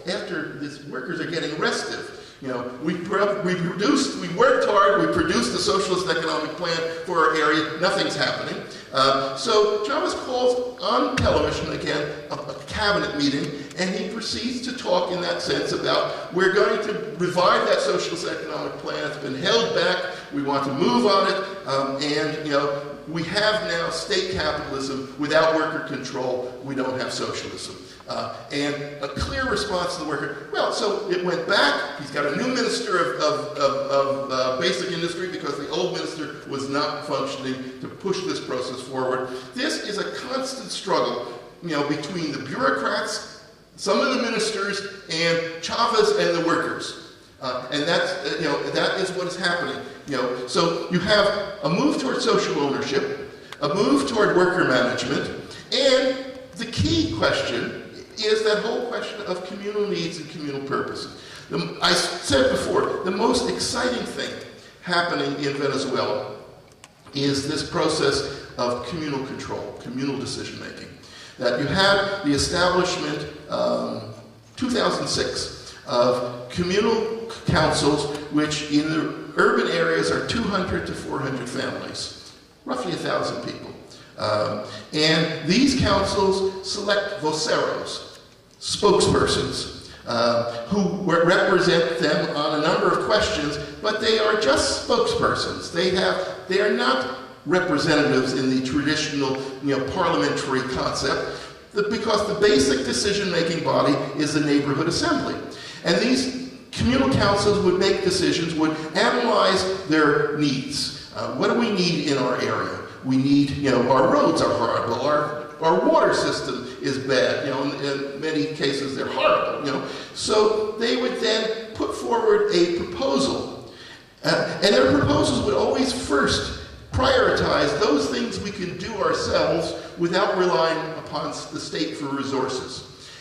after these workers are getting restive. You know, we worked hard, we produced a socialist economic plan for our area, nothing's happening. So Chavez calls on television again, a cabinet meeting, and he proceeds to talk in that sense about we're going to revive that socialist economic plan, it's been held back, we want to move on it, and you know, we have now state capitalism without worker control, we don't have socialism. And a clear response to the worker, well, so it went back, he's got a new minister of basic industry because the old minister was not functioning to push this process forward. This is a constant struggle, you know, between the bureaucrats, some of the ministers, and Chavez and the workers. And that's, you know, that is what is happening. You know, so you have a move toward social ownership, a move toward worker management, and the key question is that whole question of communal needs and communal purposes. I said before, the most exciting thing happening in Venezuela is this process of communal control, communal decision-making. That you had the establishment, 2006, of communal councils, which in the urban areas are 200 to 400 families, roughly 1,000 people. And these councils select voceros, spokespersons, who represent them on a number of questions, but they are just spokespersons. They are not representatives in the traditional, you know, parliamentary concept, because the basic decision-making body is the neighborhood assembly. And these communal councils would make decisions, would analyze their needs. What do we need in our area? We need, you know, our roads are horrible, our water system is bad, you know, in many cases they're horrible, you know. So they would then put forward a proposal, and their proposals would always first prioritize those things we can do ourselves without relying upon the state for resources.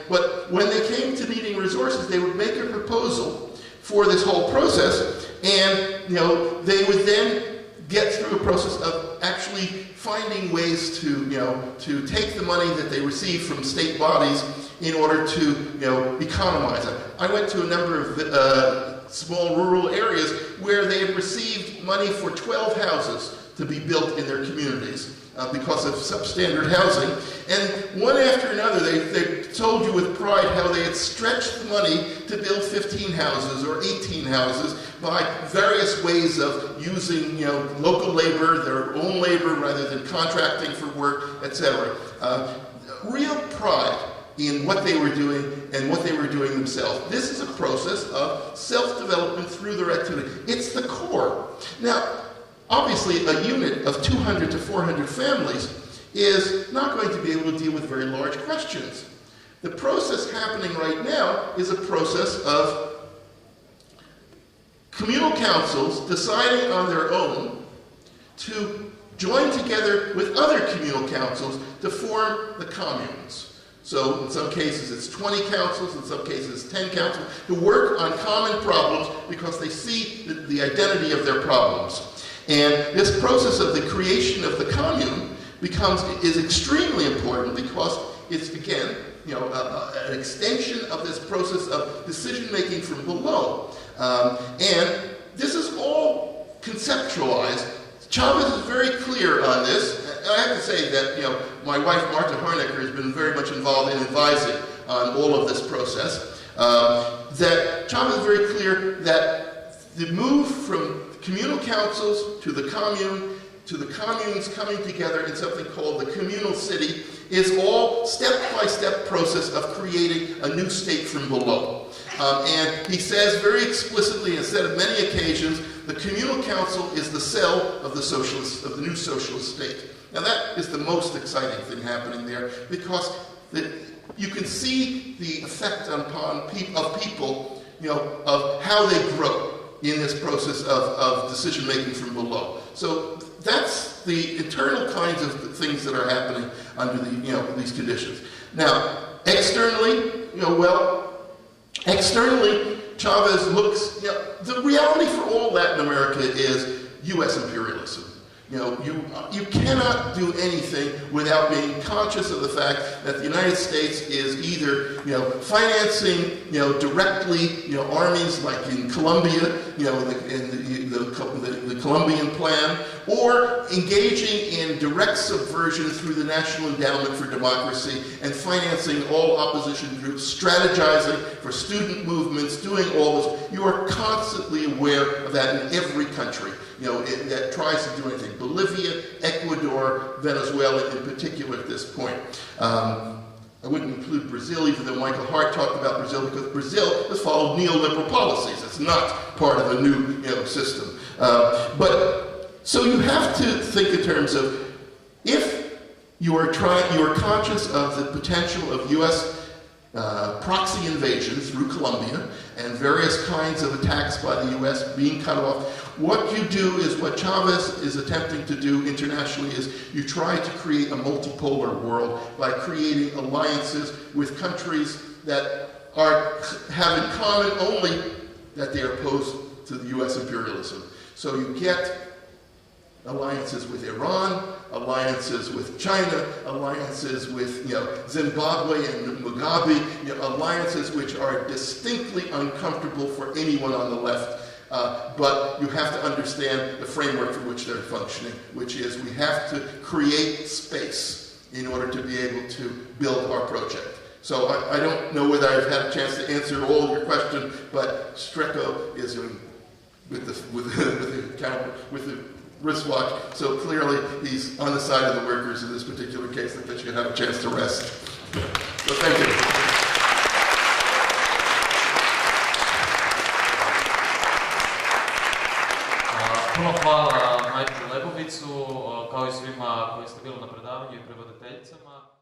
But when they came to needing resources, they would make a proposal for this whole process, and, you know, they would then get through a process of actually finding ways to, you know, to take the money that they receive from state bodies in order to, you know, economize it. I went to a number of small rural areas where they had received money for 12 houses to be built in their communities because of substandard housing. And one after another, they told you with pride how they had stretched the money to build 15 houses or 18 houses by various ways of using, you know, local labor, their own labor, rather than contracting for work, etc. Real pride in what they were doing and what they were doing themselves. This is a process of self-development through their activity. It's the core. Now, obviously, a unit of 200 to 400 families is not going to be able to deal with very large questions. The process happening right now is a process of communal councils deciding on their own to join together with other communal councils to form the communes. So in some cases it's 20 councils, in some cases 10 councils, to work on common problems because they see the identity of their problems. And this process of the creation of the commune is extremely important because it's, again, you know, an extension of this process of decision-making from below. And this is all conceptualized. Chavez is very clear on this. I have to say that, you know, my wife Marta Harnecker has been very much involved in advising on all of this process. That Chavez is very clear that the move from communal councils to the commune, to the communes coming together in something called the communal city, is all step-by-step process of creating a new state from below. And he says very explicitly, and said on many occasions, the communal council is the cell of the new socialist state. Now that is the most exciting thing happening there, because you can see the effect upon people, you know, of how they grow in this process of decision-making from below. So that's the internal kinds of things that are happening under these conditions. Now, externally, externally, Chavez looks, the reality for all Latin America is U.S. imperialism. You cannot do anything without being conscious of the fact that the United States is either, financing, directly, armies like in Colombia, in the Colombian plan, or engaging in direct subversion through the National Endowment for Democracy and financing all opposition groups, strategizing for student movements, doing all this. You are constantly aware of that in every country, that tries to do anything. Bolivia, Ecuador, Venezuela in particular at this point. I wouldn't include Brazil, even though Michael Hart talked about Brazil, because Brazil has followed neoliberal policies. It's not part of a new system. So you have to think in terms of, if you are conscious of the potential of U.S. Proxy invasion through Colombia and various kinds of attacks by the U.S. being cut off, what you do is what Chavez is attempting to do internationally is you try to create a multipolar world by creating alliances with countries that have in common only that they are opposed to the U.S. imperialism. So you get alliances with Iran, alliances with China, alliances with Zimbabwe and Mugabe, alliances which are distinctly uncomfortable for anyone on the left. But you have to understand the framework for which they're functioning, which is we have to create space in order to be able to build our project. So I don't know whether I've had a chance to answer all your questions, but Strecko is with the wristwatch, so clearly he's on the side of the workers in this particular case, that you can have a chance to rest. So thank you. Puno hvala Michaelu Lebovicu, kao i svima koji ste bili na predavanju i prevoditeljicama.